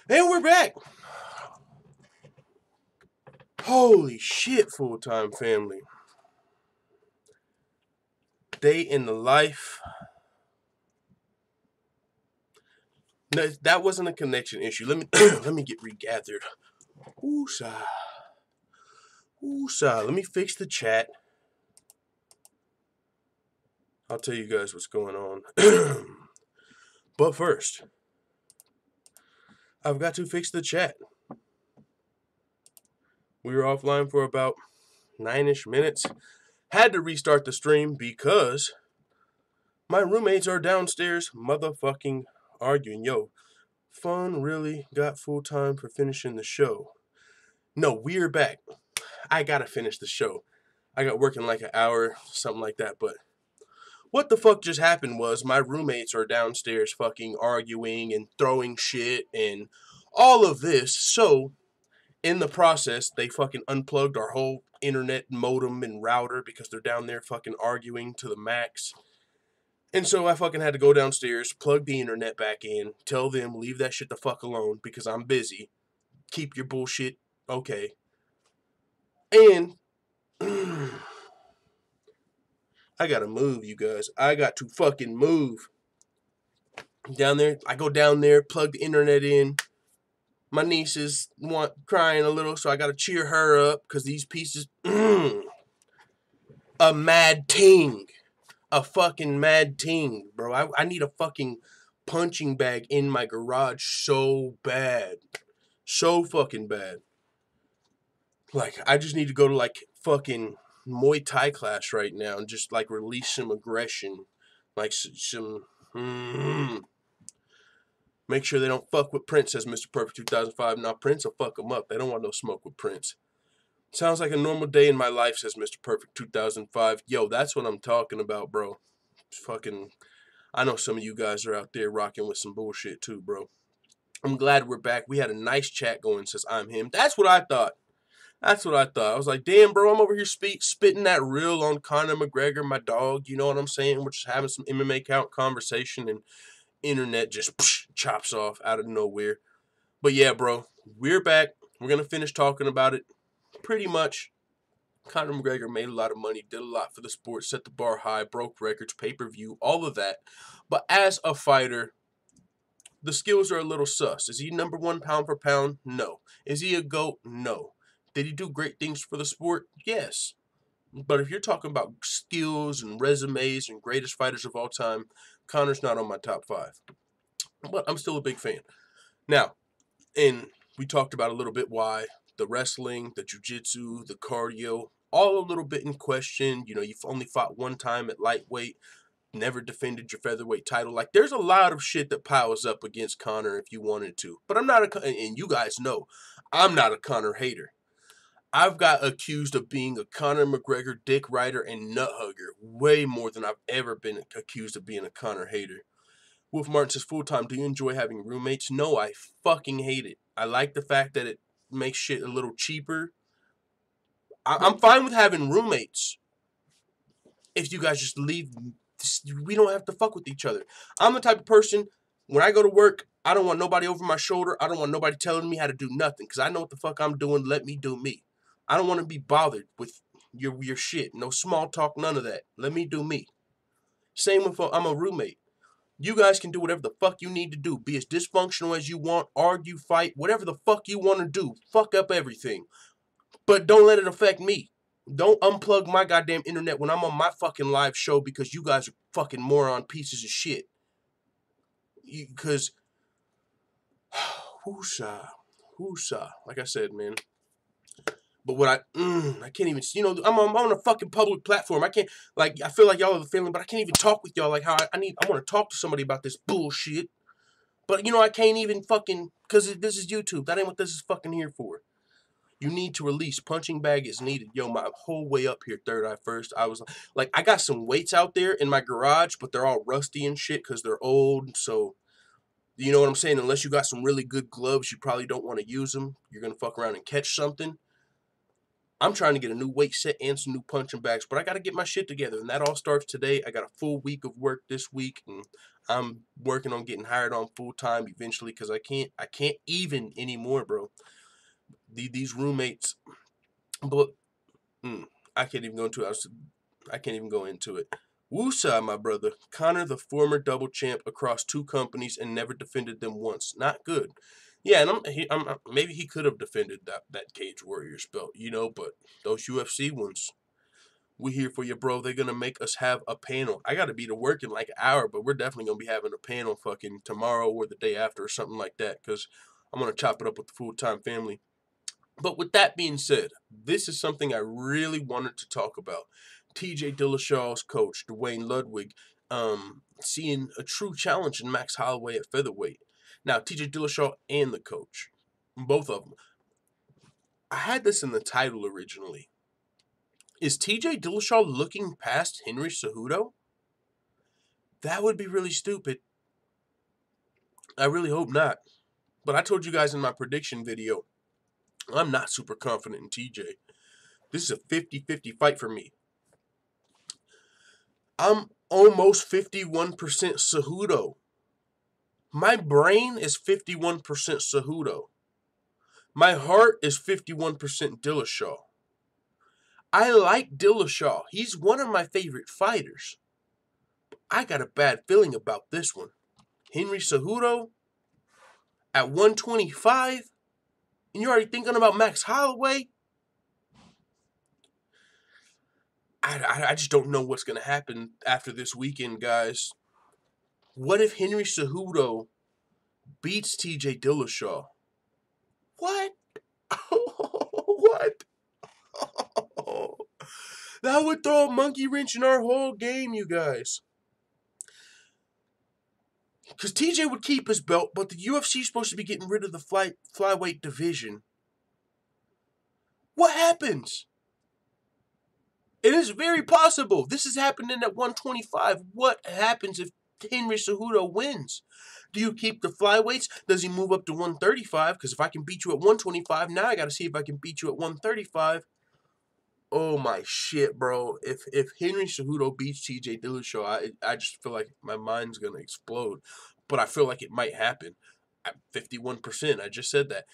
And we're back. Holy shit, full-time family. Day in the life. No, that wasn't a connection issue. Let me let me get regathered. Woosah. Woosah. Let me fix the chat. I'll tell you guys what's going on. But first, I've got to fix the chat. We were offline for about 9-ish minutes. Had to restart the stream because my roommates are downstairs motherfucking arguing. Yo, fun really got full time for finishing the show. No, we're back. I gotta finish the show. I got working like an hour, something like that, but what the fuck just happened was my roommates are downstairs fucking arguing and throwing shit and all of this, so in the process, they fucking unplugged our whole internet modem and router because they're down there fucking arguing to the max. And so I fucking had to go downstairs, plug the internet back in, tell them leave that shit the fuck alone because I'm busy. Keep your bullshit okay. And I gotta move, you guys. I got to fucking move. Down there, I go down there, plug the internet in. My niece is crying a little, so I gotta cheer her up because these pieces. A mad ting. A fucking mad ting, bro. I need a fucking punching bag in my garage so bad. So fucking bad. Like, I just need to go to, like, fucking Muay Thai class right now and just, like, release some aggression. Like, some. Make sure they don't fuck with Prince, says Mr. Perfect 2005. Now, Prince will fuck them up. They don't want no smoke with Prince. Sounds like a normal day in my life, says Mr. Perfect 2005. Yo, that's what I'm talking about, bro. Fucking, I know some of you guys are out there rocking with some bullshit too, bro. I'm glad we're back. We had a nice chat going, says I'm him. That's what I thought. That's what I thought. I was like, damn, bro, I'm over here spitting that real on Conor McGregor, my dog. You know what I'm saying? We're just having some MMA count conversation and internet just chops off out of nowhere. But yeah, bro, we're back. We're going to finish talking about it. Pretty much, Conor McGregor made a lot of money, did a lot for the sport, set the bar high, broke records, pay-per-view, all of that. But as a fighter, the skills are a little sus. Is he number one pound for pound? No. Is he a GOAT? No. Did he do great things for the sport? Yes. But if you're talking about skills and resumes and greatest fighters of all time, Conor's not on my top 5. But I'm still a big fan. Now, and we talked about a little bit why the wrestling, the jiu-jitsu, the cardio, all a little bit in question. You know, you've only fought one time at lightweight, never defended your featherweight title. Like, there's a lot of shit that piles up against Conor if you wanted to. But I'm not and you guys know, I'm not a Conor hater. I've got accused of being a Conor McGregor dick rider and nut hugger way more than I've ever been accused of being a Conor hater. Wolf Martin says, full time, do you enjoy having roommates? No, I fucking hate it. I like the fact that it makes shit a little cheaper. I'm fine with having roommates. If you guys just leave, we don't have to fuck with each other. I'm the type of person, when I go to work, I don't want nobody over my shoulder. I don't want nobody telling me how to do nothing because I know what the fuck I'm doing. Let me do me. I don't want to be bothered with your shit. No small talk, none of that. Let me do me. Same if I'm a roommate. You guys can do whatever the fuck you need to do. Be as dysfunctional as you want, argue, fight, whatever the fuck you want to do. Fuck up everything. But don't let it affect me. Don't unplug my goddamn internet when I'm on my fucking live show because you guys are fucking moron pieces of shit. Because, whoosah. Like I said, man. But what I can't even, you know, I'm on a fucking public platform. I can't, like, I feel like y'all have a feeling, but I can't even talk with y'all like how I want to talk to somebody about this bullshit. But, you know, I can't even fucking, because this is YouTube. That ain't what this is fucking here for. You need to release. Punching bag is needed. Yo, my whole way up here, third eye first, I was like, I got some weights out there in my garage, but they're all rusty and shit because they're old. So, you know what I'm saying? Unless you got some really good gloves, you probably don't want to use them. You're going to fuck around and catch something. I'm trying to get a new weight set and some new punching bags, but I got to get my shit together, and that all starts today. I got a full week of work this week, and I'm working on getting hired on full time eventually because I can't even anymore, bro. These roommates, but I can't even go into it. I can't even go into it. Woosah, my brother. Conor, the former double champ across 2 companies and never defended them once. Not good. Yeah, and maybe he could have defended that Cage Warriors belt, you know, but those UFC ones, we here for you, bro. They're going to make us have a panel. I got to be to work in like an hour, but we're definitely going to be having a panel fucking tomorrow or the day after or something like that because I'm going to chop it up with the full-time family. But with that being said, this is something I really wanted to talk about. TJ Dillashaw's coach, Duane Ludwig, seeing a true challenge in Max Holloway at featherweight. Now, TJ Dillashaw and the coach, both of them. I had this in the title originally. Is TJ Dillashaw looking past Henry Cejudo? That would be really stupid. I really hope not. But I told you guys in my prediction video, I'm not super confident in TJ. This is a 50-50 fight for me. I'm almost 51% Cejudo. My brain is 51% Cejudo. My heart is 51% Dillashaw. I like Dillashaw. He's one of my favorite fighters. I got a bad feeling about this one. Henry Cejudo at 125, and you're already thinking about Max Holloway? I just don't know what's going to happen after this weekend, guys. What if Henry Cejudo beats TJ Dillashaw? What? What? That would throw a monkey wrench in our whole game, you guys. Because TJ would keep his belt, but the UFC is supposed to be getting rid of the flyweight division. What happens? It is very possible. This is happening at 125. What happens if Henry Cejudo wins? Do you keep the flyweights? Does he move up to 135? Because if I can beat you at 125, now I got to see if I can beat you at 135. Oh my shit, bro. If Henry Cejudo beats TJ Dillashaw, I just feel like my mind's going to explode. But I feel like it might happen. At 51%, I just said that.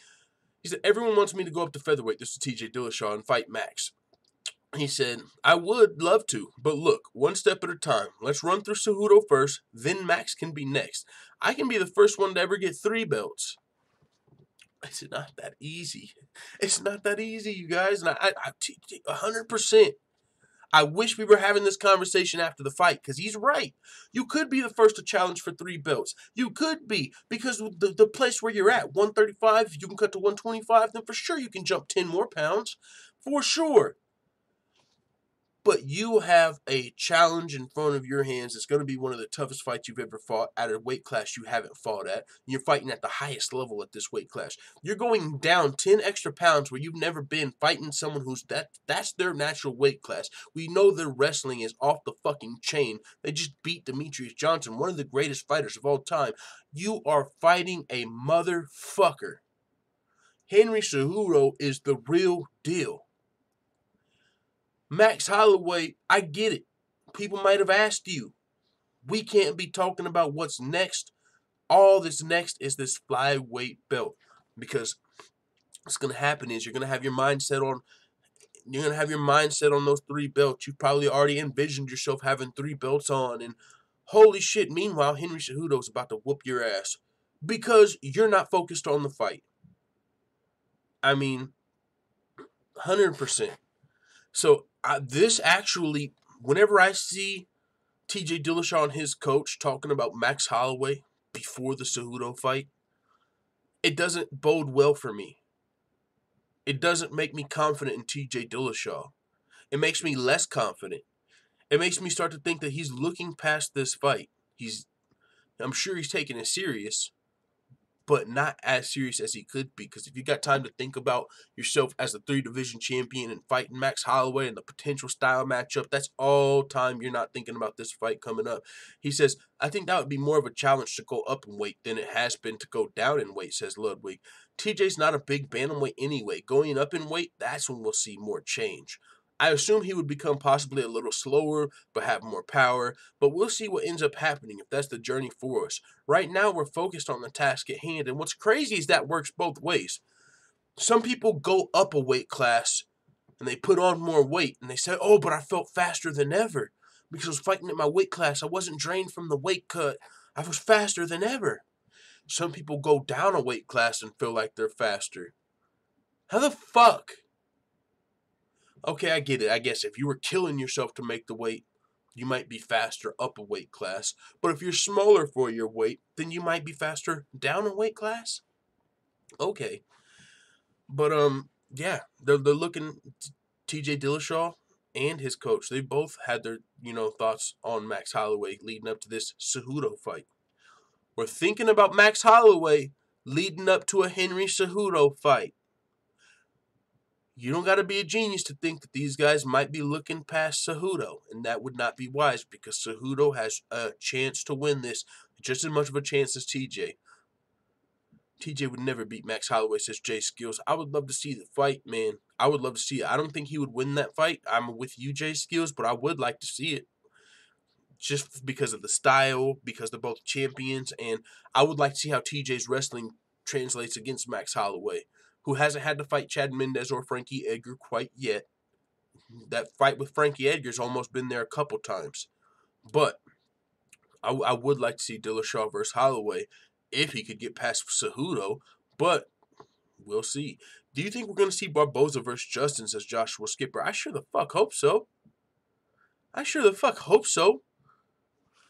He said, everyone wants me to go up to featherweight. This is TJ Dillashaw and fight Max. He said, I would love to, but look, one step at a time. Let's run through Cejudo first, then Max can be next. I can be the first one to ever get 3 belts. It's not that easy. It's not that easy, you guys. And I 100%. I wish we were having this conversation after the fight, because he's right. You could be the first to challenge for 3 belts. You could be, because the place where you're at, 135, if you can cut to 125, then for sure you can jump 10 more pounds. For sure. But you have a challenge in front of your hands. It's going to be one of the toughest fights you've ever fought at a weight class you haven't fought at. You're fighting at the highest level at this weight class. You're going down 10 extra pounds where you've never been, fighting someone who's that's their natural weight class. We know their wrestling is off the fucking chain. They just beat Demetrius Johnson, one of the greatest fighters of all time. You are fighting a motherfucker. Henry Cejudo is the real deal. Max Holloway, I get it. People might have asked you. We can't be talking about what's next. All that's next is this flyweight belt. Because what's going to happen is you're going to have your mindset on those 3 belts. You've probably already envisioned yourself having 3 belts on. And holy shit, meanwhile, Henry Cejudo's about to whoop your ass. Because you're not focused on the fight. I mean, 100%. So this actually, whenever I see TJ Dillashaw and his coach talking about Max Holloway before the Cejudo fight, it doesn't bode well for me. It doesn't make me confident in TJ Dillashaw. It makes me less confident. It makes me start to think that he's looking past this fight. I'm sure he's taking it serious, but not as serious as he could be. Because if you got time to think about yourself as the 3-division champion and fighting Max Holloway and the potential style matchup, that's all time you're not thinking about this fight coming up. He says, I think that would be more of a challenge to go up in weight than it has been to go down in weight, says Ludwig. TJ's not a big bantamweight anyway. Going up in weight, that's when we'll see more change. I assume he would become possibly a little slower, but have more power. But we'll see what ends up happening if that's the journey for us. Right now, we're focused on the task at hand. And what's crazy is that works both ways. Some people go up a weight class and they put on more weight. And they say, oh, but I felt faster than ever. Because I was fighting at my weight class. I wasn't drained from the weight cut. I was faster than ever. Some people go down a weight class and feel like they're faster. How the fuck? Okay, I get it. I guess if you were killing yourself to make the weight, you might be faster up a weight class. But if you're smaller for your weight, then you might be faster down a weight class. Okay. But yeah, they're looking TJ Dillashaw and his coach. They both had their, thoughts on Max Holloway leading up to this Cejudo fight. We're thinking about Max Holloway leading up to a Henry Cejudo fight. You don't got to be a genius to think that these guys might be looking past Cejudo, and that would not be wise because Cejudo has a chance to win this, just as much of a chance as TJ. TJ would never beat Max Holloway, says Jay Skills. I would love to see the fight, man. I would love to see it. I don't think he would win that fight. I'm with you, Jay Skills, but I would like to see it. Just because of the style, because they're both champions, and I would like to see how TJ's wrestling translates against Max Holloway, who hasn't had to fight Chad Mendes or Frankie Edgar quite yet. That fight with Frankie Edgar's almost been there a couple times. But I would like to see Dillashaw versus Holloway if he could get past Cejudo, but we'll see. Do you think we're going to see Barboza versus Justin, says Joshua Skipper? I sure the fuck hope so.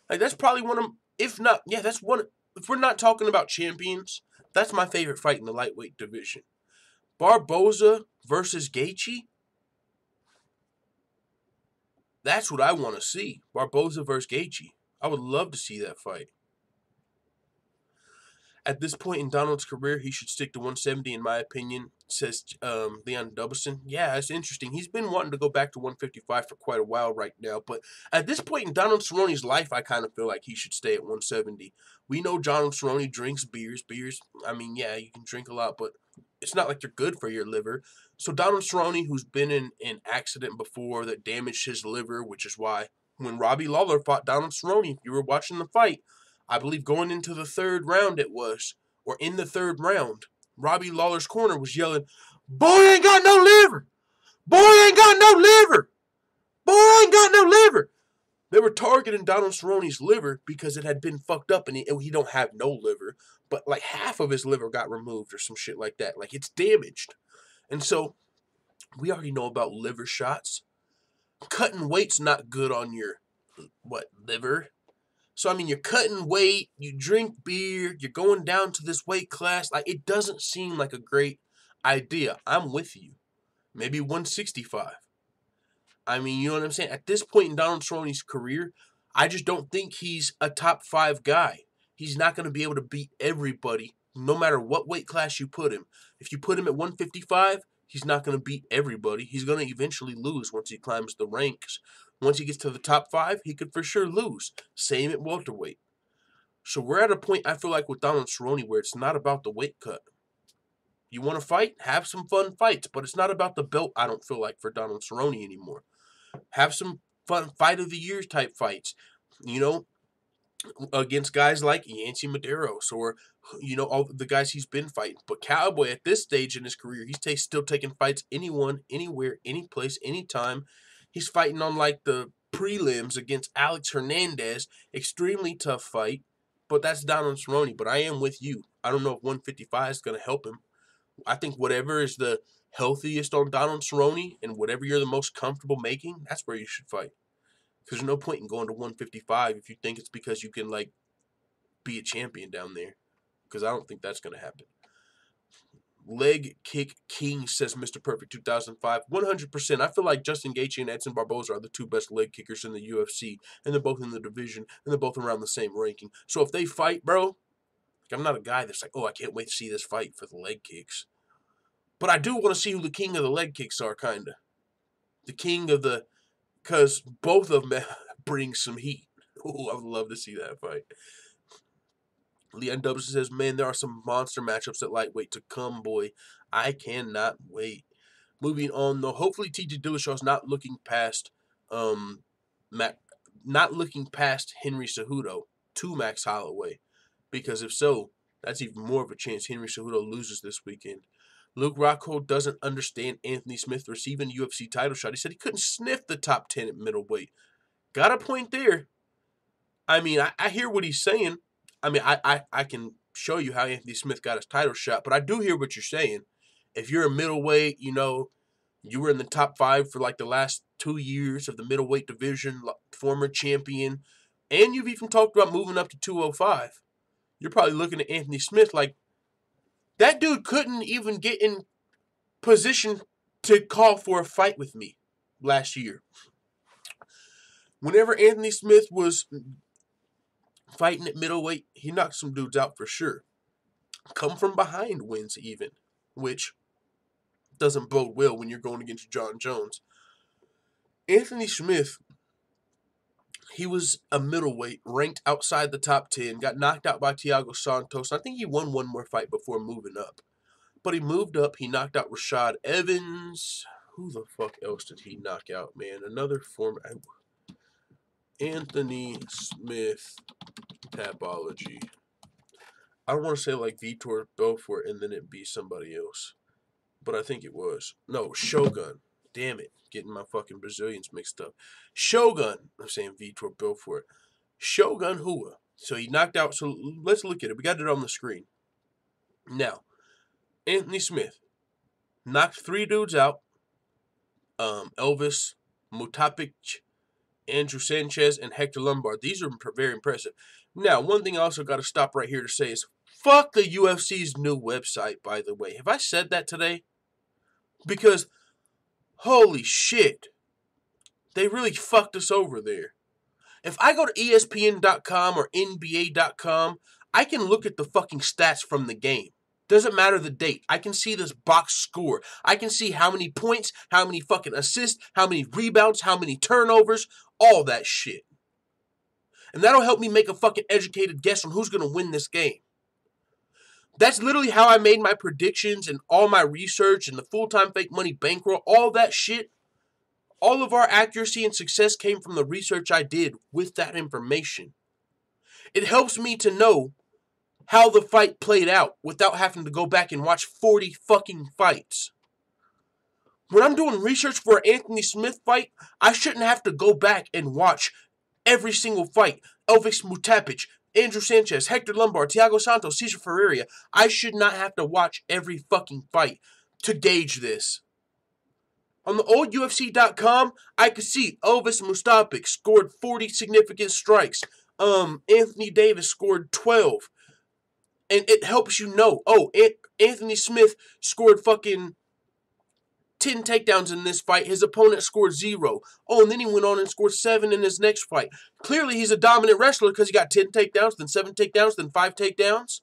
Like, that's probably one of, if not, yeah, that's one, if we're not talking about champions, that's my favorite fight in the lightweight division. Barboza versus Gaethje? That's what I want to see. Barboza versus Gaethje. I would love to see that fight. At this point in Donald's career, he should stick to 170, in my opinion, says Leon Dubbleson. Yeah, it's interesting. He's been wanting to go back to 155 for quite a while right now, but at this point in Donald Cerrone's life, I kind of feel like he should stay at 170. We know Donald Cerrone drinks beers. I mean, yeah, you can drink a lot, but it's not like they're good for your liver. So Donald Cerrone, who's been in an accident before that damaged his liver, which is why when Robbie Lawler fought Donald Cerrone, if you were watching the fight, I believe going into the third round it was, or in the third round, Robbie Lawler's corner was yelling, "Boy ain't got no liver! Boy ain't got no liver! Boy ain't got no liver!" They were targeting Donald Cerrone's liver because it had been fucked up and he don't have no liver, but like half of his liver got removed or some shit like that. Like, it's damaged. And so we already know about liver shots. Cutting weight's not good on your, liver? So, I mean, you're cutting weight, you drink beer, you're going down to this weight class. Like, it doesn't seem like a great idea. I'm with you. Maybe 165. I mean, you know what I'm saying? At this point in Donald Cerrone's career, I just don't think he's a top 5 guy. He's not going to be able to beat everybody, no matter what weight class you put him. If you put him at 155, he's not going to beat everybody. He's going to eventually lose once he climbs the ranks. Once he gets to the top 5, he could for sure lose. Same at welterweight. So we're at a point, I feel like, with Donald Cerrone where it's not about the weight cut. You want to fight? Have some fun fights. But it's not about the belt, I don't feel like, for Donald Cerrone anymore. Have some fun fight of the year type fights. Against guys like Yancy Medeiros or, all the guys he's been fighting. But Cowboy, at this stage in his career, he's still taking fights anyone, anywhere, any place, anytime. He's fighting on, like, the prelims against Alex Hernandez. Extremely tough fight. But that's Donald Cerrone. But I am with you. I don't know if 155 is going to help him. I think whatever is the healthiest on Donald Cerrone and whatever you're the most comfortable making, that's where you should fight. Because there's no point in going to 155 if you think it's because you can, like, be a champion down there. Because I don't think that's going to happen. Leg kick king, says Mr. Perfect 2005. 100%. I feel like Justin Gaethje and Edson Barboza are the 2 best leg kickers in the UFC. And they're both in the division. And they're both around the same ranking. So if they fight, bro, like, I'm not a guy that's like, oh, I can't wait to see this fight for the leg kicks. But I do want to see who the king of the leg kicks are, kind of. The king of the... Because both of them bring some heat. Ooh, I would love to see that fight. Leon Dubson says, man, there are some monster matchups at lightweight to come, boy. I cannot wait. Moving on, though, hopefully TJ Dillashaw's not looking past Henry Cejudo to Max Holloway, because if so, that's even more of a chance Henry Cejudo loses this weekend. Luke Rockhold doesn't understand Anthony Smith receiving a UFC title shot. He said he couldn't sniff the top 10 at middleweight. Got a point there. I mean, I hear what he's saying. I mean, I can show you how Anthony Smith got his title shot, but I do hear what you're saying. If you're a middleweight, you know, you were in the top 5 for like the last 2 years of the middleweight division, former champion, and you've even talked about moving up to 205. You're probably looking at Anthony Smith like, that dude couldn't even get in position to call for a fight with me last year. Whenever Anthony Smith was fighting at middleweight, he knocked some dudes out for sure. Come from behind wins even, which doesn't bode well when you're going against Jon Jones. Anthony Smith, he was a middleweight, ranked outside the top 10, got knocked out by Thiago Santos. I think he won one more fight before moving up. But he moved up, he knocked out Rashad Evans. Who the fuck else did he knock out, man? Another former... Anthony Smith Tapology. I don't want to say like Vitor Belfort and then it be somebody else. But I think it was. No, Shogun. Damn it. Getting my fucking Brazilians mixed up. Shogun. I'm saying Vitor Belfort. Shogun Hua. So he knocked out. So let's look at it. We got it on the screen. Now, Anthony Smith knocked 3 dudes out. Elvis Mutapic, Andrew Sanchez, and Hector Lombard. These are very impressive. Now, one thing I also got to stop right here to say is, fuck the UFC's new website, by the way. Have I said that today? Because, holy shit, they really fucked us over there. If I go to ESPN.com or NBA.com, I can look at the fucking stats from the game. Doesn't matter the date. I can see this box score. I can see how many points, how many fucking assists, how many rebounds, how many turnovers, all that shit. And that'll help me make a fucking educated guess on who's going to win this game. That's literally how I made my predictions and all my research and the full-time fake money bankroll, all that shit. All of our accuracy and success came from the research I did with that information. It helps me to know how the fight played out without having to go back and watch 40 fucking fights. When I'm doing research for an Anthony Smith fight, I shouldn't have to go back and watch every single fight. Elvis Mutapic, Andrew Sanchez, Hector Lombard, Thiago Santos, Cesar Ferreira. I should not have to watch every fucking fight to gauge this. On the old UFC.com, I could see Elvis Mutapic scored 40 significant strikes. Anthony Davis scored 12. And it helps you know, oh, Anthony Smith scored fucking 10 takedowns in this fight. His opponent scored 0. Oh, and then he went on and scored 7 in his next fight. Clearly, he's a dominant wrestler because he got 10 takedowns, then 7 takedowns, then 5 takedowns.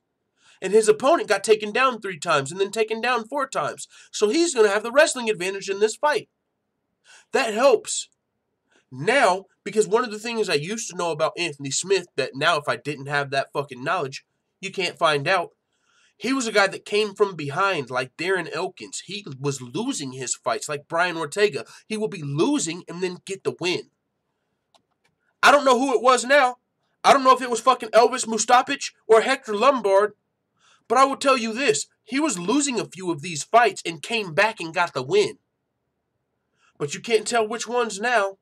And his opponent got taken down 3 times and then taken down 4 times. So he's going to have the wrestling advantage in this fight. That helps. Now, because one of the things I used to know about Anthony Smith that now if I didn't have that fucking knowledge, you can't find out. He was a guy that came from behind like Darren Elkins. He was losing his fights like Brian Ortega. He will be losing and then get the win. I don't know who it was now. I don't know if it was fucking Elvis Mutapic or Hector Lombard. But I will tell you this. He was losing a few of these fights and came back and got the win. But you can't tell which ones now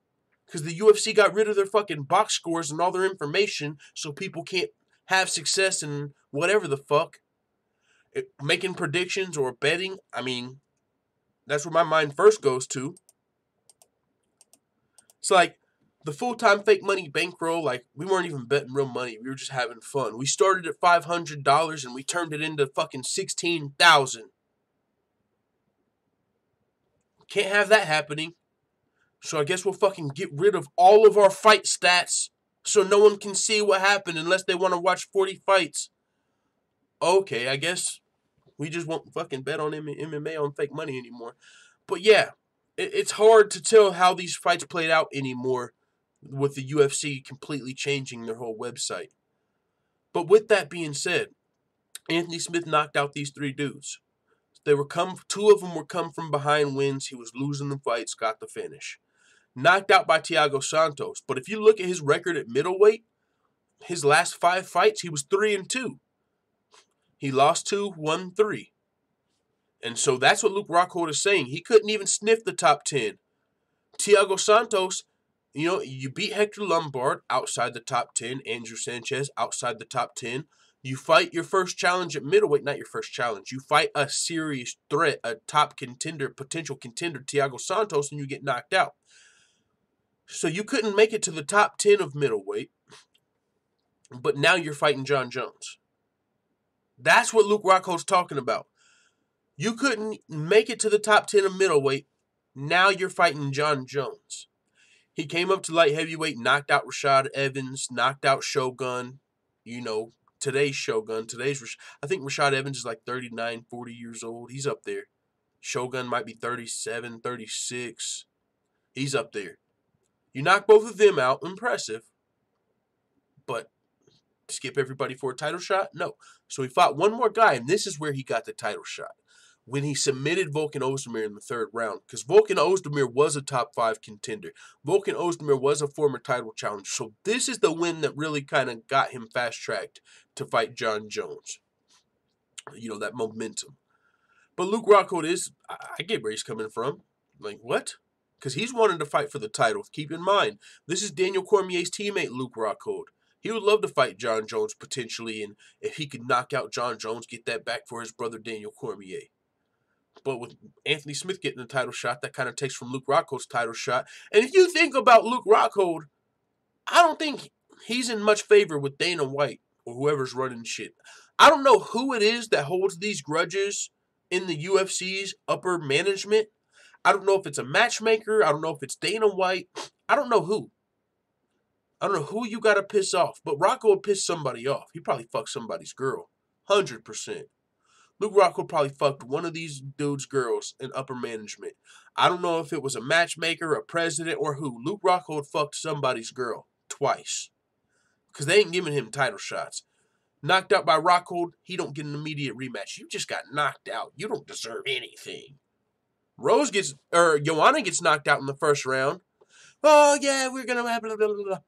because the UFC got rid of their fucking box scores and all their information so people can't have success in whatever the fuck. Making predictions or betting, I mean, that's where my mind first goes to. It's like the full-time fake money bankroll, like we weren't even betting real money. We were just having fun. We started at $500 and we turned it into fucking $16,000. Can't have that happening. So I guess we'll fucking get rid of all of our fight stats so no one can see what happened unless they want to watch 40 fights. Okay, I guess we just won't fucking bet on MMA on fake money anymore. But yeah, it's hard to tell how these fights played out anymore with the UFC completely changing their whole website. But with that being said, Anthony Smith knocked out these 3 dudes. Two of them were come from behind wins. He was losing the fights, got the finish. Knocked out by Thiago Santos. But if you look at his record at middleweight, his last 5 fights, he was 3-2. He lost 2, won 3. And so that's what Luke Rockhold is saying. He couldn't even sniff the top 10. Thiago Santos, you beat Hector Lombard outside the top 10. Andrew Sanchez outside the top 10. You fight your first challenge at middleweight, not your first challenge. You fight a serious threat, a top contender, potential contender, Thiago Santos, and you get knocked out. So you couldn't make it to the top 10 of middleweight, but now you're fighting Jon Jones. That's what Luke Rockhold's talking about. You couldn't make it to the top 10 of middleweight, now you're fighting Jon Jones. He came up to light heavyweight, knocked out Rashad Evans, knocked out Shogun, today's Shogun. I think Rashad Evans is like 39, 40 years old. He's up there. Shogun might be 37, 36. He's up there. You knock both of them out, impressive. But skip everybody for a title shot? No. So he fought one more guy, and this is where he got the title shot. When he submitted Volkan Ozdemir in the 3rd round. Because Volkan Ozdemir was a top 5 contender. Volkan Ozdemir was a former title challenger. So this is the win that really kind of got him fast-tracked to fight Jon Jones. That momentum. But Luke Rockhold I get where he's coming from. Like, what? Because he's wanting to fight for the title. Keep in mind, this is Daniel Cormier's teammate, Luke Rockhold. He would love to fight Jon Jones potentially, and if he could knock out Jon Jones, get that back for his brother Daniel Cormier. But with Anthony Smith getting the title shot, that kind of takes from Luke Rockhold's title shot. And if you think about Luke Rockhold, I don't think he's in much favor with Dana White or whoever's running shit. I don't know who it is that holds these grudges in the UFC's upper management. I don't know if it's a matchmaker. I don't know if it's Dana White. I don't know who. I don't know who you got to piss off. But Rockhold pissed somebody off. He probably fucked somebody's girl. 100%. Luke Rockhold probably fucked one of these dudes' girls in upper management. I don't know if it was a matchmaker, a president, or who. Luke Rockhold fucked somebody's girl twice. Because they ain't giving him title shots. Knocked out by Rockhold, he don't get an immediate rematch. You just got knocked out. You don't deserve anything. Joanna gets knocked out in the 1st round. Oh, yeah, we're going to have blah, blah, blah, blah.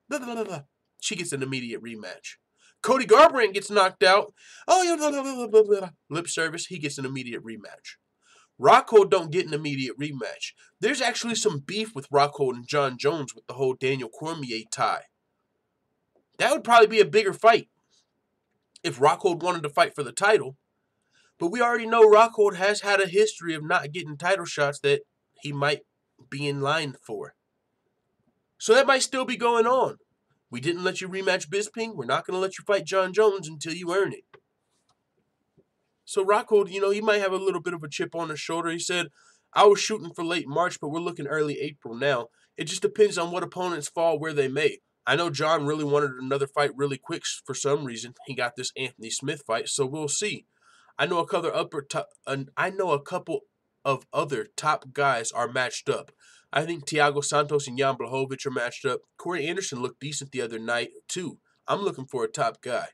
Blah, blah, blah, blah. She gets an immediate rematch. Cody Garbrandt gets knocked out. Oh, yeah, blah, blah, blah, blah, blah. Lip service, he gets an immediate rematch. Rockhold don't get an immediate rematch. There's actually some beef with Rockhold and Jon Jones with the whole Daniel Cormier tie. That would probably be a bigger fight if Rockhold wanted to fight for the title. But we already know Rockhold has had a history of not getting title shots that he might be in line for. So that might still be going on. We didn't let you rematch Bisping. We're not going to let you fight Jon Jones until you earn it. So Rockhold, he might have a little bit of a chip on his shoulder. He said, I was shooting for late March, but we're looking early April now. It just depends on what opponents fall where they may. I know Jon really wanted another fight really quick for some reason. He got this Anthony Smith fight, so we'll see. I know a couple of other top guys are matched up. I think Thiago Santos and Jan Blachowicz are matched up. Corey Anderson looked decent the other night, too. I'm looking for a top guy.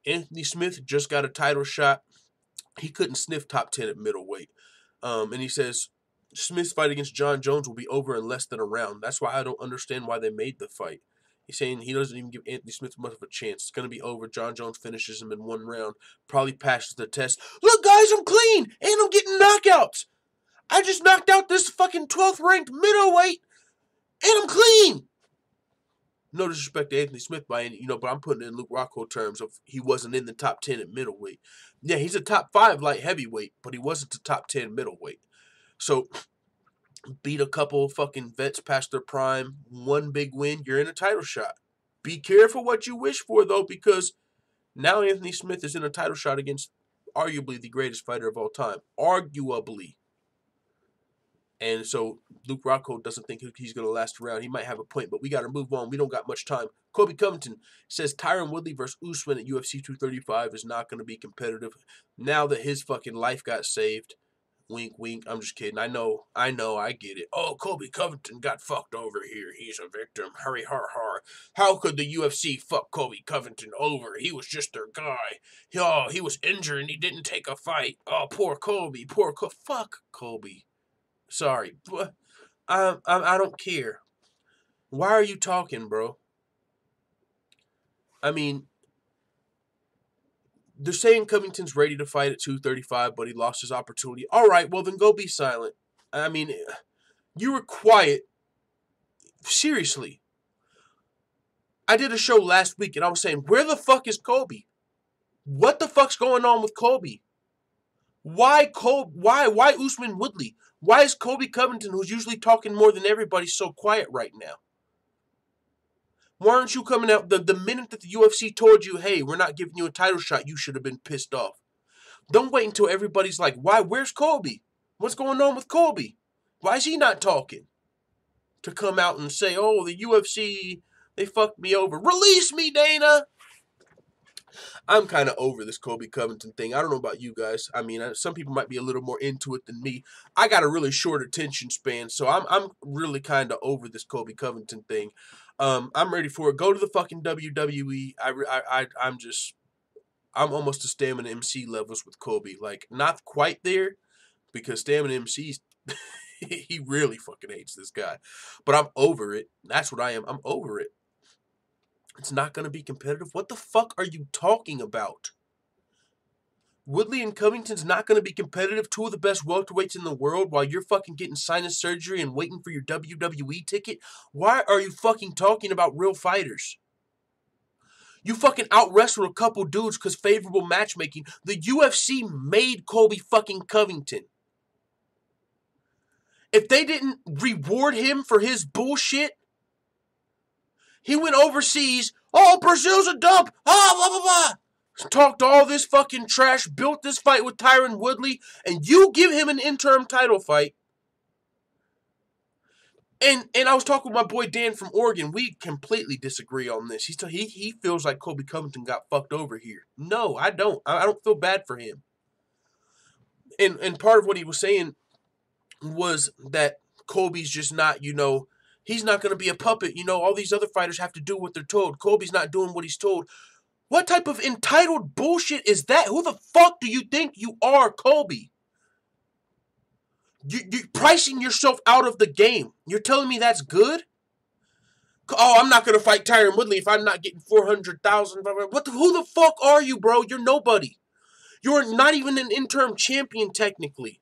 Anthony Smith just got a title shot. He couldn't sniff top 10 at middleweight. And he says Smith's fight against Jon Jones will be over in less than a round. That's why I don't understand why they made the fight. He's saying he doesn't even give Anthony Smith much of a chance. It's going to be over. Jon Jones finishes him in 1 round. Probably passes the test. Look, guys, I'm clean. And I'm getting knockouts. I just knocked out this fucking 12th ranked middleweight. And I'm clean. No disrespect to Anthony Smith by any, but I'm putting it in Luke Rockhold terms of he wasn't in the top 10 at middleweight. Yeah, he's a top 5 light heavyweight, but he wasn't the top 10 middleweight. So, beat a couple fucking vets past their prime, 1 big win, you're in a title shot. Be careful what you wish for, though, because now Anthony Smith is in a title shot against arguably the greatest fighter of all time. Arguably. And so Luke Rockhold doesn't think he's going to last around. He might have a point, but we got to move on. We don't got much time. Kobe Covington says Tyron Woodley versus Usman at UFC 235 is not going to be competitive now that his fucking life got saved. Wink, wink. I'm just kidding. I know, I get it. Oh, Colby Covington got fucked over here. He's a victim. Hurry, har, har. How could the UFC fuck Colby Covington over? He was just their guy. He was injured and he didn't take a fight. Oh, poor Colby. Fuck Colby. Sorry. I don't care. Why are you talking, bro? I mean, they're saying Covington's ready to fight at 235, but he lost his opportunity. All right, well, then go be silent. I mean, you were quiet. Seriously. I did a show last week, and I was saying, where the fuck is Colby? What the fuck's going on with Colby? Why Usman Woodley? Why is Colby Covington, who's usually talking more than everybody, so quiet right now? Why aren't you coming out? The minute that the UFC told you, hey, we're not giving you a title shot, you should have been pissed off. Don't wait until everybody's like, why? Where's Colby? What's going on with Colby? Why is he not talking? To come out and say, oh, the UFC, they fucked me over. Release me, Dana! I'm kind of over this Colby Covington thing. I don't know about you guys. I mean, some people might be a little more into it than me. I got a really short attention span, so I'm really kind of over this Colby Covington thing. I'm ready for it. Go to the fucking WWE. I'm almost to Stamina MC levels with Colby. Like, not quite there, because Stamina MC's he really fucking hates this guy. But I'm over it. That's what I am. I'm over it. It's not going to be competitive. What the fuck are you talking about? Woodley and Covington's not going to be competitive. Two of the best welterweights in the world while you're fucking getting sinus surgery and waiting for your WWE ticket. Why are you fucking talking about real fighters? You fucking out-wrestled a couple dudes because favorable matchmaking. The UFC made Colby fucking Covington. If they didn't reward him for his bullshit, he went overseas. Oh, Brazil's a dump. Oh, blah, blah, blah. Talked all this fucking trash, built this fight with Tyron Woodley, and you give him an interim title fight. And I was talking with my boy Dan from Oregon. We completely disagree on this. He feels like Colby Covington got fucked over here. No, I don't. I don't feel bad for him. And part of what he was saying was that Colby's just not, he's not going to be a puppet. All these other fighters have to do what they're told. Colby's not doing what he's told. What type of entitled bullshit is that? Who the fuck do you think you are, Colby? You're pricing yourself out of the game. You're telling me that's good? Oh, I'm not going to fight Tyron Woodley if I'm not getting $400,000. Who the fuck are you, bro? You're nobody. You're not even an interim champion, technically.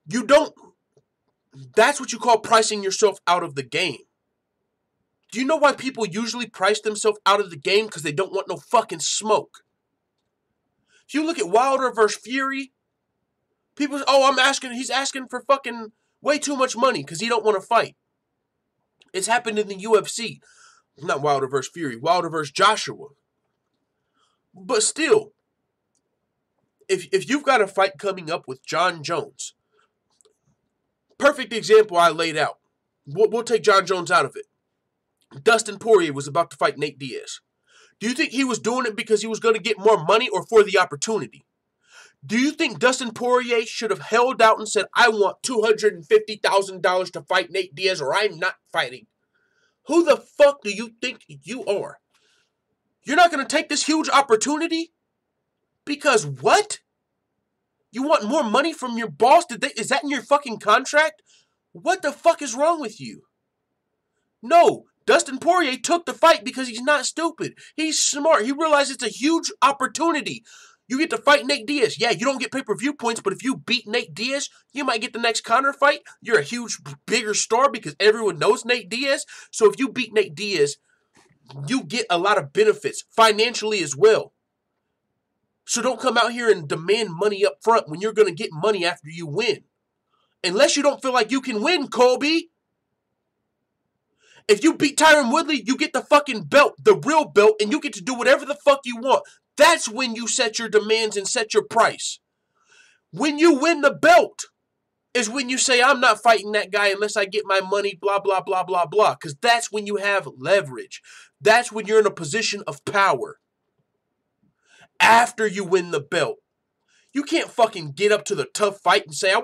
That's what you call pricing yourself out of the game. Do you know why people usually price themselves out of the game? Because they don't want no fucking smoke. If you look at Wilder versus Fury, people say, oh, he's asking for fucking way too much money because he don't want to fight. It's happened in the UFC. Not Wilder versus Fury, Wilder versus Joshua. But still, if you've got a fight coming up with Jon Jones, perfect example I laid out. We'll take Jon Jones out of it. Dustin Poirier was about to fight Nate Diaz. Do you think he was doing it because he was going to get more money or for the opportunity? Do you think Dustin Poirier should have held out and said, I want $250,000 to fight Nate Diaz or I'm not fighting? Who the fuck do you think you are? You're not going to take this huge opportunity? Because what? You want more money from your boss? Is that in your fucking contract? What the fuck is wrong with you? No, Dustin Poirier took the fight because he's not stupid. He's smart. He realized it's a huge opportunity. You get to fight Nate Diaz. Yeah, you don't get pay-per-view points, but if you beat Nate Diaz, you might get the next Conor fight. You're a huge, bigger star because everyone knows Nate Diaz. So if you beat Nate Diaz, you get a lot of benefits financially as well. So don't come out here and demand money up front when you're going to get money after you win. Unless you don't feel like you can win, Colby. If you beat Tyron Woodley, you get the fucking belt, the real belt, and you get to do whatever the fuck you want. That's when you set your demands and set your price. When you win the belt is when you say, I'm not fighting that guy unless I get my money, blah, blah, blah, blah, blah. Because that's when you have leverage. That's when you're in a position of power. After you win the belt. You can't fucking get up to the tough fight and say, I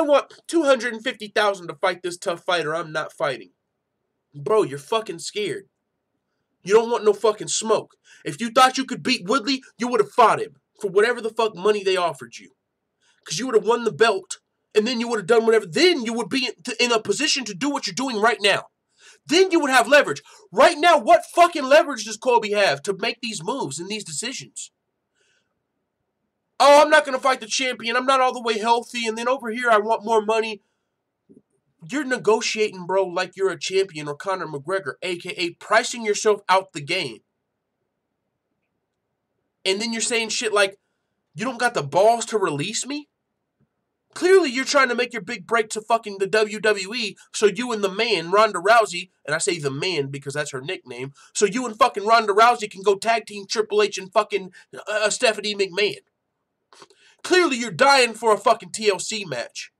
want $250,000 to fight this tough fight or I'm not fighting. Bro, you're fucking scared. You don't want no fucking smoke. If you thought you could beat Woodley, you would have fought him for whatever the fuck money they offered you. Because you would have won the belt, and then you would have done whatever. Then you would be in a position to do what you're doing right now. Then you would have leverage. Right now, what fucking leverage does Colby have to make these moves and these decisions? Oh, I'm not going to fight the champion. I'm not all the way healthy. And then over here, I want more money. You're negotiating, bro, like you're a champion or Conor McGregor, a.k.a. pricing yourself out the game. And then you're saying shit like, you don't got the balls to release me? Clearly, you're trying to make your big break to fucking the WWE so you and the man, Ronda Rousey, and I say the man because that's her nickname, so you and fucking Ronda Rousey can go tag team Triple H and fucking Stephanie McMahon. Clearly, you're dying for a fucking TLC match.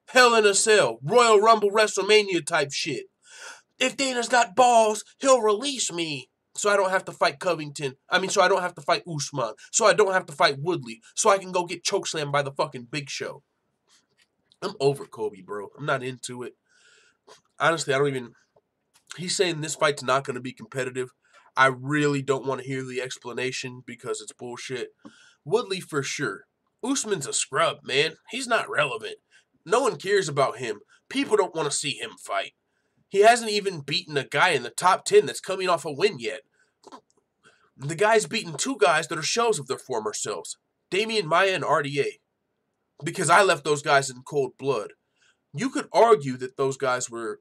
Hell in a Cell, Royal Rumble, WrestleMania type shit. If Dana's got balls, he'll release me. So I don't have to fight Covington. So I don't have to fight Usman. So I don't have to fight Woodley. So I can go get chokeslammed by the fucking Big Show. I'm over Colby, bro. I'm not into it. Honestly, he's saying this fight's not going to be competitive. I really don't want to hear the explanation because it's bullshit. Woodley for sure. Usman's a scrub, man. He's not relevant. No one cares about him. People don't want to see him fight. He hasn't even beaten a guy in the top 10 that's coming off a win yet. The guy's beaten two guys that are shells of their former selves. Damian Maia and RDA. Because I left those guys in cold blood. You could argue that those guys were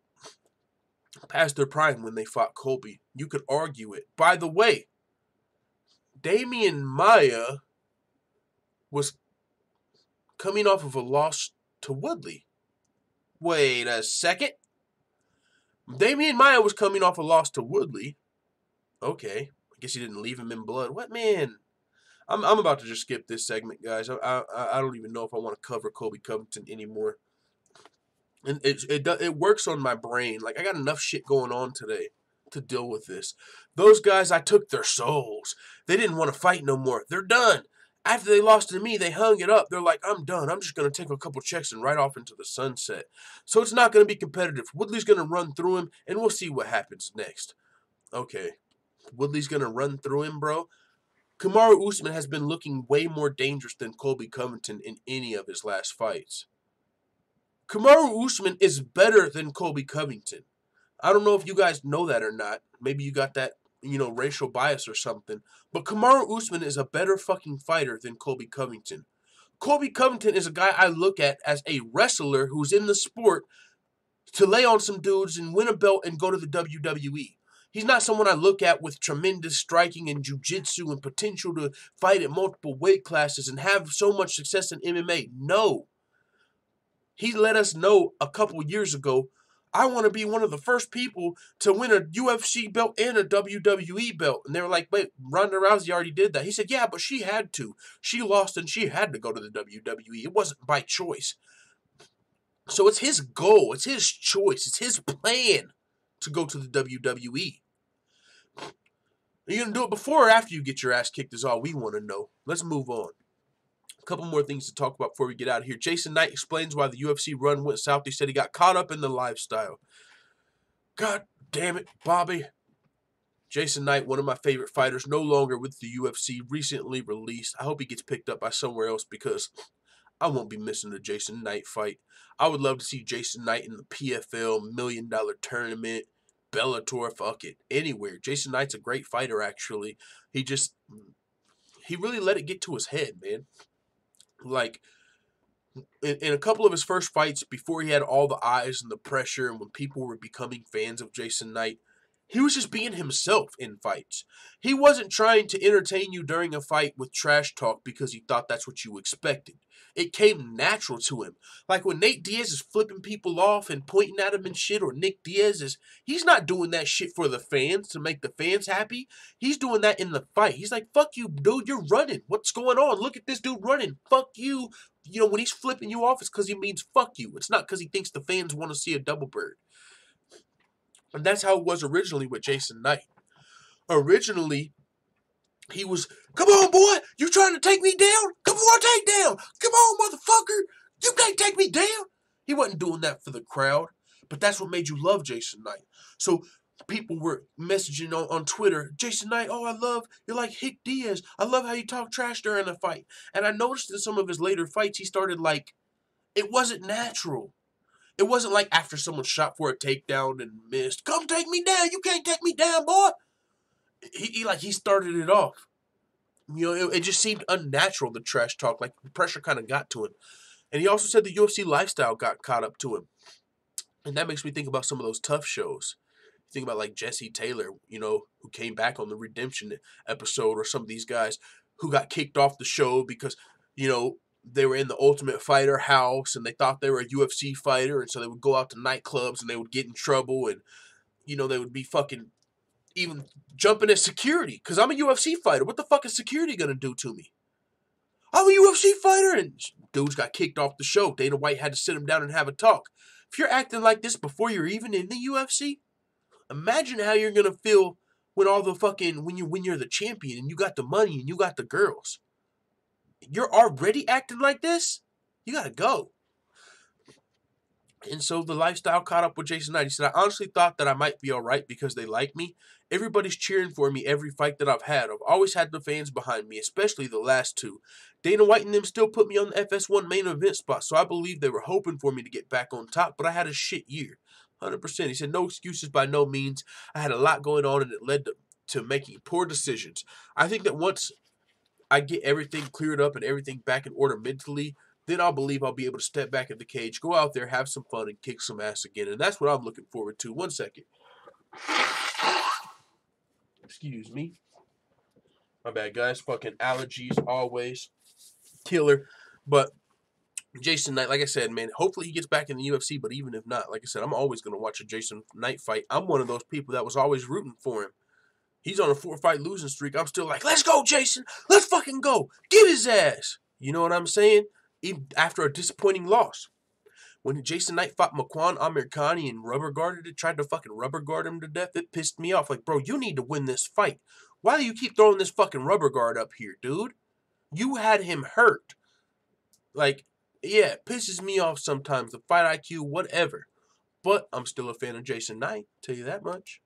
past their prime when they fought Colby. You could argue it. By the way, Damian Maia was coming off of a loss to Woodley. Wait a second. Damian Maia was coming off a loss to Woodley. Okay. I guess he didn't leave him in blood. What, man? I'm about to just skip this segment, guys. I don't even know if I want to cover Colby Covington anymore. And it works on my brain. Like, I got enough shit going on today to deal with this. Those guys, I took their souls. They didn't want to fight no more. They're done. After they lost to me, they hung it up. They're like, I'm done. I'm just going to take a couple checks and ride off into the sunset. So it's not going to be competitive. Woodley's going to run through him, and we'll see what happens next. Okay. Woodley's going to run through him, bro. Kamaru Usman has been looking way more dangerous than Colby Covington in any of his last fights. Kamaru Usman is better than Colby Covington. I don't know if you guys know that or not. Maybe you got that, racial bias or something. But Kamaru Usman is a better fucking fighter than Colby Covington. Colby Covington is a guy I look at as a wrestler who's in the sport to lay on some dudes and win a belt and go to the WWE. He's not someone I look at with tremendous striking and jiu-jitsu and potential to fight at multiple weight classes and have so much success in MMA. No. He let us know a couple years ago, I want to be one of the first people to win a UFC belt and a WWE belt. And they were like, wait, Ronda Rousey already did that. He said, yeah, but she had to. She lost and she had to go to the WWE. It wasn't by choice. So it's his goal. It's his choice. It's his plan to go to the WWE. Are you going to do it before or after you get your ass kicked is all we want to know. Let's move on. A couple more things to talk about before we get out of here. Jason Knight explains why the UFC run went south. He said he got caught up in the lifestyle. God damn it, Bobby. Jason Knight, one of my favorite fighters, no longer with the UFC, recently released. I hope he gets picked up by somewhere else because I won't be missing the Jason Knight fight. I would love to see Jason Knight in the PFL $1 Million Tournament, Bellator, fuck it, anywhere. Jason Knight's a great fighter, actually. He really let it get to his head, man. Like, in a couple of his first fights, before he had all the eyes and the pressure, and when people were becoming fans of Jason Knight, he was just being himself in fights. He wasn't trying to entertain you during a fight with trash talk because he thought that's what you expected. It came natural to him. Like when Nate Diaz is flipping people off and pointing at him and shit, or Nick Diaz he's not doing that shit for the fans to make the fans happy. He's doing that in the fight. He's like, fuck you, dude, you're running. What's going on? Look at this dude running. Fuck you. When he's flipping you off, it's because he means fuck you. It's not because he thinks the fans want to see a double bird. And that's how it was originally with Jason Knight. Originally, He was, come on, boy, you trying to take me down? Come on, take down. Come on, motherfucker. You can't take me down. He wasn't doing that for the crowd, but that's what made you love Jason Knight. So people were messaging on Twitter, Jason Knight, oh, you're like Hick Diaz. I love how you talk trash during the fight. And I noticed in some of his later fights, he started like, it wasn't natural. It wasn't like after someone shot for a takedown and missed, come take me down. You can't take me down, boy. He started it off. You know, it just seemed unnatural, the trash talk. Like, the pressure kind of got to him. And he also said the UFC lifestyle got caught up to him. And that makes me think about some of those tough shows. Think about, like, Jesse Taylor, you know, who came back on the Redemption episode, or some of these guys who got kicked off the show because, you know, they were in the Ultimate Fighter house and they thought they were a UFC fighter. And so they would go out to nightclubs and they would get in trouble. And, you know, they would be fucking even jumping at security, because I'm a UFC fighter. What the fuck is security going to do to me? I'm a UFC fighter, and dudes got kicked off the show. Dana White had to sit him down and have a talk. If you're acting like this before you're even in the UFC, imagine how you're going to feel when when you're the champion and you got the money and you got the girls. You're already acting like this? You got to go. And so the lifestyle caught up with Jason Knight. He said, I honestly thought that I might be all right because they like me. Everybody's cheering for me every fight that I've had. I've always had the fans behind me, especially the last two. Dana White and them still put me on the FS1 main event spot, so I believe they were hoping for me to get back on top, but I had a shit year. 100%. He said, no excuses by no means. I had a lot going on, and it led to making poor decisions. I think that once I get everything cleared up and everything back in order mentally, then I'll believe I'll be able to step back in the cage, go out there, have some fun, and kick some ass again. And that's what I'm looking forward to. 1 second. Excuse me. My bad, guys. Fucking allergies, always. Killer. But Jason Knight, like I said, man, hopefully he gets back in the UFC. But even if not, like I said, I'm always going to watch a Jason Knight fight. I'm one of those people that was always rooting for him. He's on a 4-fight losing streak. I'm still like, let's go, Jason. Let's fucking go. Get his ass. You know what I'm saying? Even after a disappointing loss. When Jason Knight fought Makwan Amirkhani and rubber guarded it, tried to fucking rubber guard him to death, it pissed me off. Like, bro, you need to win this fight. Why do you keep throwing this fucking rubber guard up here, dude? You had him hurt. Like, yeah, it pisses me off sometimes. The fight IQ, whatever. But I'm still a fan of Jason Knight, tell you that much.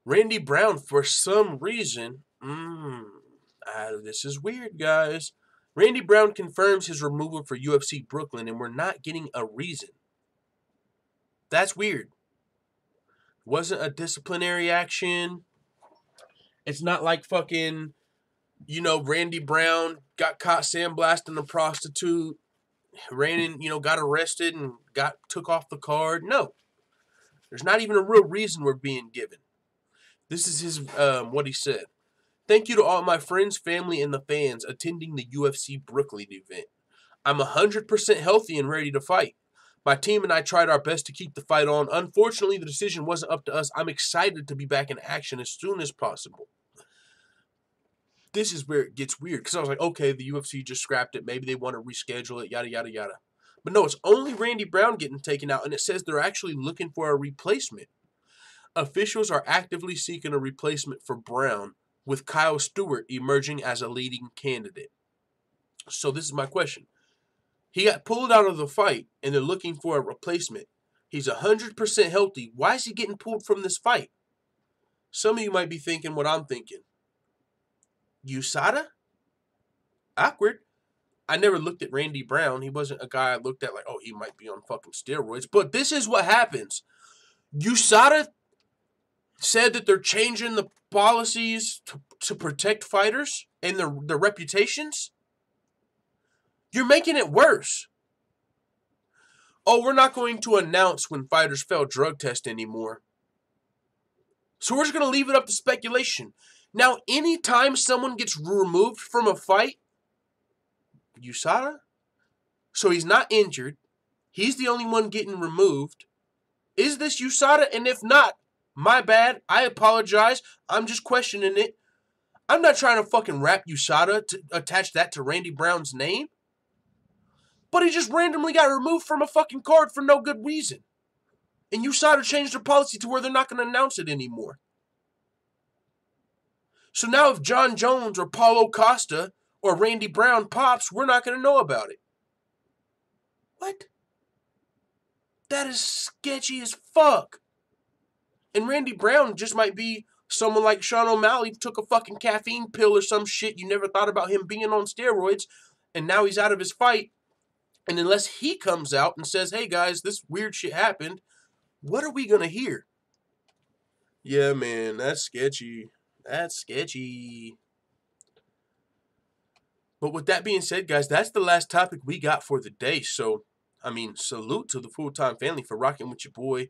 Randy Brown, for some reason, this is weird, guys. Randy Brown confirms his removal for UFC Brooklyn, and we're not getting a reason. That's weird. Wasn't a disciplinary action. It's not like fucking, you know, Randy Brown got caught sandblasting a prostitute, ran in, you know, got arrested and took off the card. No. There's not even a real reason we're being given. This is his, what he said. Thank you to all my friends, family, and the fans attending the UFC Brooklyn event. I'm 100% healthy and ready to fight. My team and I tried our best to keep the fight on. Unfortunately, the decision wasn't up to us. I'm excited to be back in action as soon as possible. This is where it gets weird, because I was like, okay, the UFC just scrapped it. Maybe they want to reschedule it, yada, yada, yada. But no, it's only Randy Brown getting taken out, and it says they're actually looking for a replacement. Officials are actively seeking a replacement for Brown, with Kyle Stewart emerging as a leading candidate. So this is my question. He got pulled out of the fight, and they're looking for a replacement. He's 100% healthy. Why is he getting pulled from this fight? Some of you might be thinking what I'm thinking. USADA? Awkward. I never looked at Randy Brown. He wasn't a guy I looked at like, oh, he might be on fucking steroids. But this is what happens. USADA said that they're changing the policies to protect fighters and their reputations. You're making it worse. Oh, we're not going to announce when fighters fail drug tests anymore. So we're just going to leave it up to speculation. Now, anytime someone gets removed from a fight, USADA? So he's not injured. He's the only one getting removed. Is this USADA? And if not, my bad. I apologize. I'm just questioning it. I'm not trying to fucking rap USADA to attach that to Randy Brown's name. But he just randomly got removed from a fucking card for no good reason. And USADA changed their policy to where they're not going to announce it anymore. So now if Jon Jones or Paulo Costa or Randy Brown pops, we're not going to know about it. What? That is sketchy as fuck. And Randy Brown just might be someone like Sean O'Malley took a fucking caffeine pill or some shit. You never thought about him being on steroids, and now he's out of his fight. And unless he comes out and says, hey guys, this weird shit happened, what are we going to hear? Yeah, man, that's sketchy. That's sketchy. But with that being said, guys, that's the last topic we got for the day. So, I mean, salute to the full-time family for rocking with your boy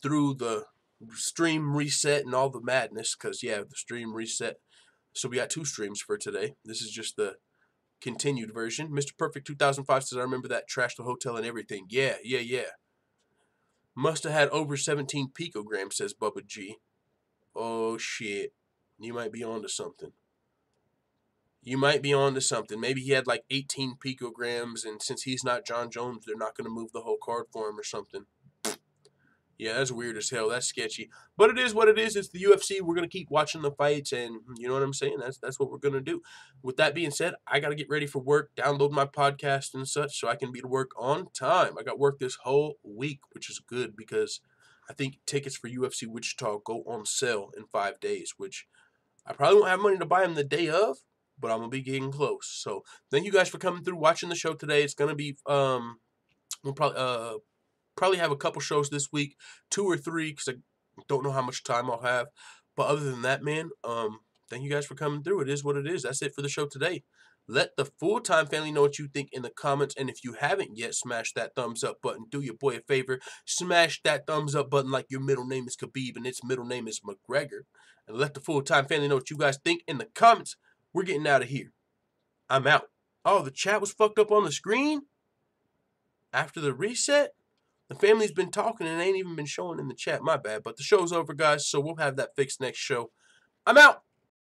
through the stream reset and all the madness. Because, yeah, the stream reset. So we got 2 streams for today. This is just the continued version. Mr. Perfect 2005 says, I remember that. Trashed the hotel and everything. Yeah. Must have had over 17 picograms, says Bubba G. Oh, shit. You might be onto something. Maybe he had like 18 picograms, and since he's not Jon Jones, they're not going to move the whole card for him or something. Yeah, that's weird as hell. That's sketchy. But it is what it is. It's the UFC. We're going to keep watching the fights, and you know what I'm saying? That's what we're going to do. With that being said, I got to get ready for work, download my podcast and such so I can be to work on time. I got work this whole week, which is good because I think tickets for UFC Wichita go on sale in 5 days, which I probably won't have money to buy them the day of, but I'm going to be getting close. So thank you guys for coming through, watching the show today. It's going to be, we'll probably have a couple shows this week, 2 or 3, because I don't know how much time I'll have. But other than that, man, thank you guys for coming through. It is what it is. That's it for the show today. Let the full-time family know what you think in the comments. And if you haven't yet, smash that thumbs up button. Do your boy a favor. Smash that thumbs up button like your middle name is Khabib and its middle name is McGregor. And let the full-time family know what you guys think in the comments. We're getting out of here. I'm out. Oh, the chat was fucked up on the screen? After the reset? The family's been talking and ain't even been showing in the chat. My bad. But the show's over, guys, so we'll have that fixed next show. I'm out.